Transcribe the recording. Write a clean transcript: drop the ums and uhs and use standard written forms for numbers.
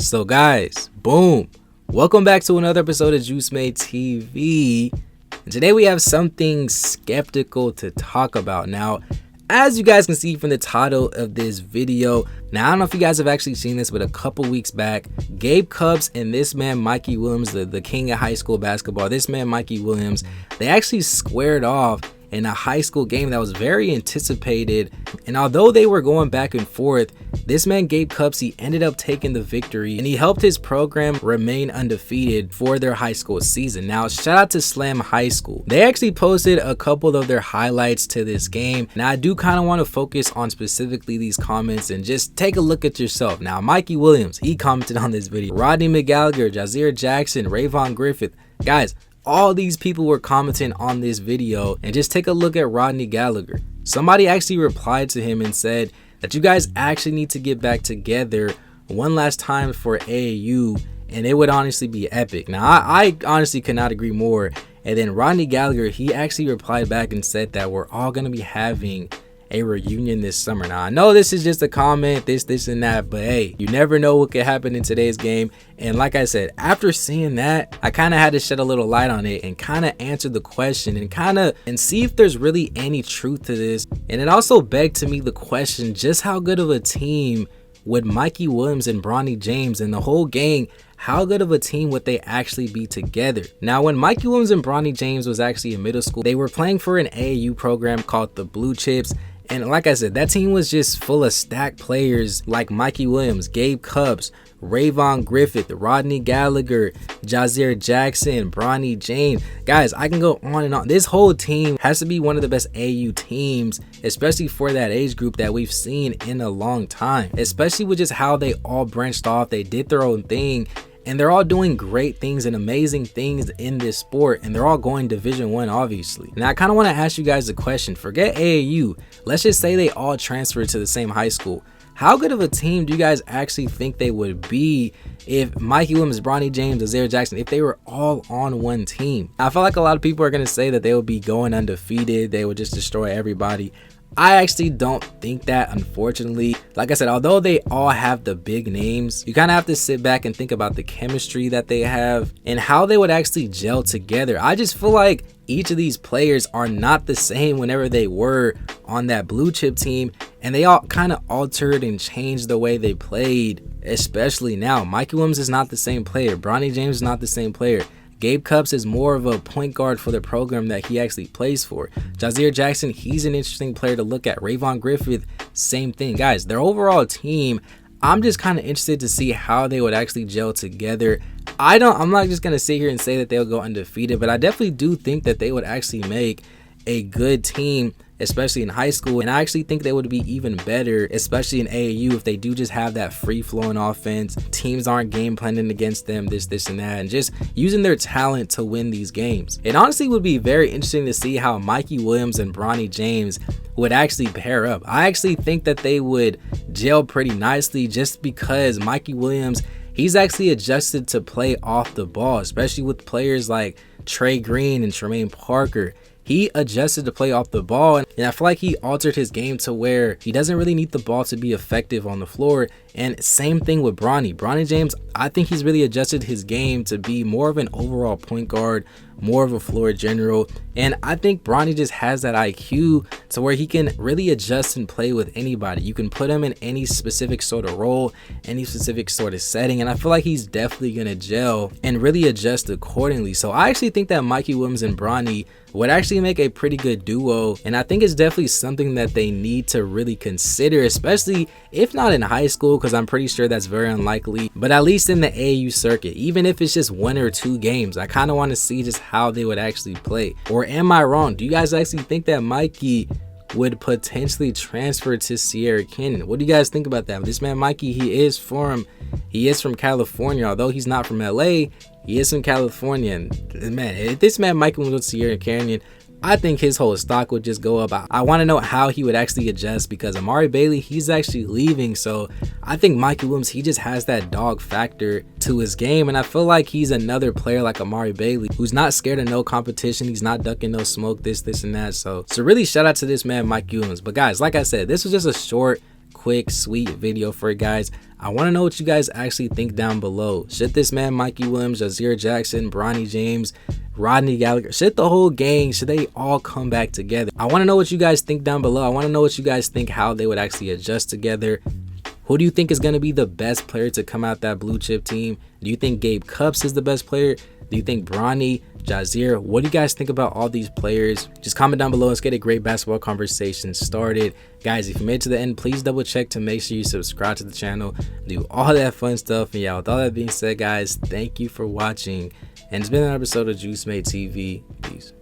So guys, boom, welcome back to another episode of Juice Made TV. And today we have something skeptical to talk about. Now, as you guys can see from the title of this video, now I don't know if you guys have actually seen this, but a couple weeks back, Gabe Cupps and this man Mikey Williams, the king of high school basketball, this man Mikey Williams, they actually squared off in a high school game that was very anticipated. And although they were going back and forth, this man Gabe Cupps, he ended up taking the victory and he helped his program remain undefeated for their high school season. Now shout out to Slam High School, they actually posted a couple of their highlights to this game. Now I do kind of want to focus on specifically these comments and just take a look at yourself. Now Mikey Williams, he commented on this video, Rodney McGallagher, Jazir Jackson, Rayvon Griffith, guys, all these people were commenting on this video. And just take a look at Rodney Gallagher. Somebody actually replied to him and said that you guys actually need to get back together one last time for AAU, and it would honestly be epic. Now I honestly could not agree more. And then Rodney Gallagher, he actually replied back and said that we're all going to be having a reunion this summer. Now I know this is just a comment, this and that, but hey, you never know what could happen in today's game. And like I said, after seeing that, I kind of had to shed a little light on it and kind of answer the question and see if there's really any truth to this. And it also begged to me the question, just how good of a team would Mikey Williams and Bronny James and the whole gang, how good of a team would they actually be together? Now when Mikey Williams and Bronny James was actually in middle school, they were playing for an AAU program called the Blue Chips. And like I said, that team was just full of stacked players like Mikey Williams, Gabe Cupps, Rayvon Griffith, Rodney Gallagher, Jazir Jackson, Bronny James. Guys, I can go on and on. This whole team has to be one of the best AU teams, especially for that age group that we've seen in a long time, especially with just how they all branched off. They did their own thing. And they're all doing great things and amazing things in this sport, and they're all going Division I, obviously. Now I kind of want to ask you guys a question. Forget AAU, let's just say they all transferred to the same high school. How good of a team do you guys actually think they would be if Mikey Williams, Bronny James, Jazir Jackson, if they were all on one team? I feel like a lot of people are going to say that they would be going undefeated, they would just destroy everybody. I actually don't think that, unfortunately. Like I said, although they all have the big names, you kind of have to sit back and think about the chemistry that they have and how they would actually gel together. I just feel like each of these players are not the same whenever they were on that blue chip team, and they all kind of altered and changed the way they played, especially now. Mikey Williams is not the same player. Bronny James is not the same player. Gabe Cupps is more of a point guard for the program that he actually plays for. Jazir Jackson, he's an interesting player to look at. Rayvon Griffith, same thing. Guys, their overall team, I'm just kind of interested to see how they would actually gel together. I'm not just going to sit here and say that they'll go undefeated, but I definitely do think that they would actually make a good team, especially in high school. And I actually think they would be even better, especially in AAU, if they do just have that free-flowing offense. Teams aren't game planning against them, this and that, and just using their talent to win these games. It honestly would be very interesting to see how Mikey Williams and Bronny James would actually pair up. I actually think that they would gel pretty nicely, just because Mikey Williams, he's actually adjusted to play off the ball, especially with players like Trey Green and Tremaine Parker. He adjusted to play off the ball, and I feel like he altered his game to where he doesn't really need the ball to be effective on the floor. And same thing with Bronny James, I think he's really adjusted his game to be more of an overall point guard, more of a floor general. And I think Bronny just has that IQ to where he can really adjust and play with anybody. You can put him in any specific sort of role, any specific sort of setting, and I feel like he's definitely going to gel and really adjust accordingly. So I actually think that Mikey Williams and Bronny would actually make a pretty good duo, and I think it's definitely something that they need to really consider, especially if not in high school, because I'm pretty sure that's very unlikely, but at least in the AAU circuit, even if it's just 1 or 2 games. I kind of want to see just how they would actually play. Or am I wrong? Do you guys actually think that Mikey would potentially transfer to Sierra Canyon? What do you guys think about that? This man Mikey, he is from California. Although he's not from LA, he is from California. And man, if this man Mikey went to Sierra Canyon, I think his whole stock would just go up. I want to know how he would actually adjust, because Amari Bailey, he's actually leaving. So I think Mikey Williams, he just has that dog factor to his game. And I feel like he's another player like Amari Bailey, who's not scared of no competition. He's not ducking no smoke, this and that. So really shout out to this man, Mikey Williams. But guys, like I said, this was just a short, quick, sweet video for you guys. I want to know what you guys actually think down below. Should this man, Mikey Williams, Jazir Jackson, Bronny James, Rodney Gallagher, should the whole gang, should they all come back together? I want to know what you guys think down below. I want to know what you guys think, how they would actually adjust together. Who do you think is going to be the best player to come out that blue chip team? Do you think Gabe Cupps is the best player? Do you think Bronny, Jazir? What do you guys think about all these players? Just comment down below. Let's get a great basketball conversation started. Guys, if you made it to the end, please double check to make sure you subscribe to the channel. Do all that fun stuff. And yeah, with all that being said, guys, thank you for watching. And it's been an episode of Juice Made TV. Peace.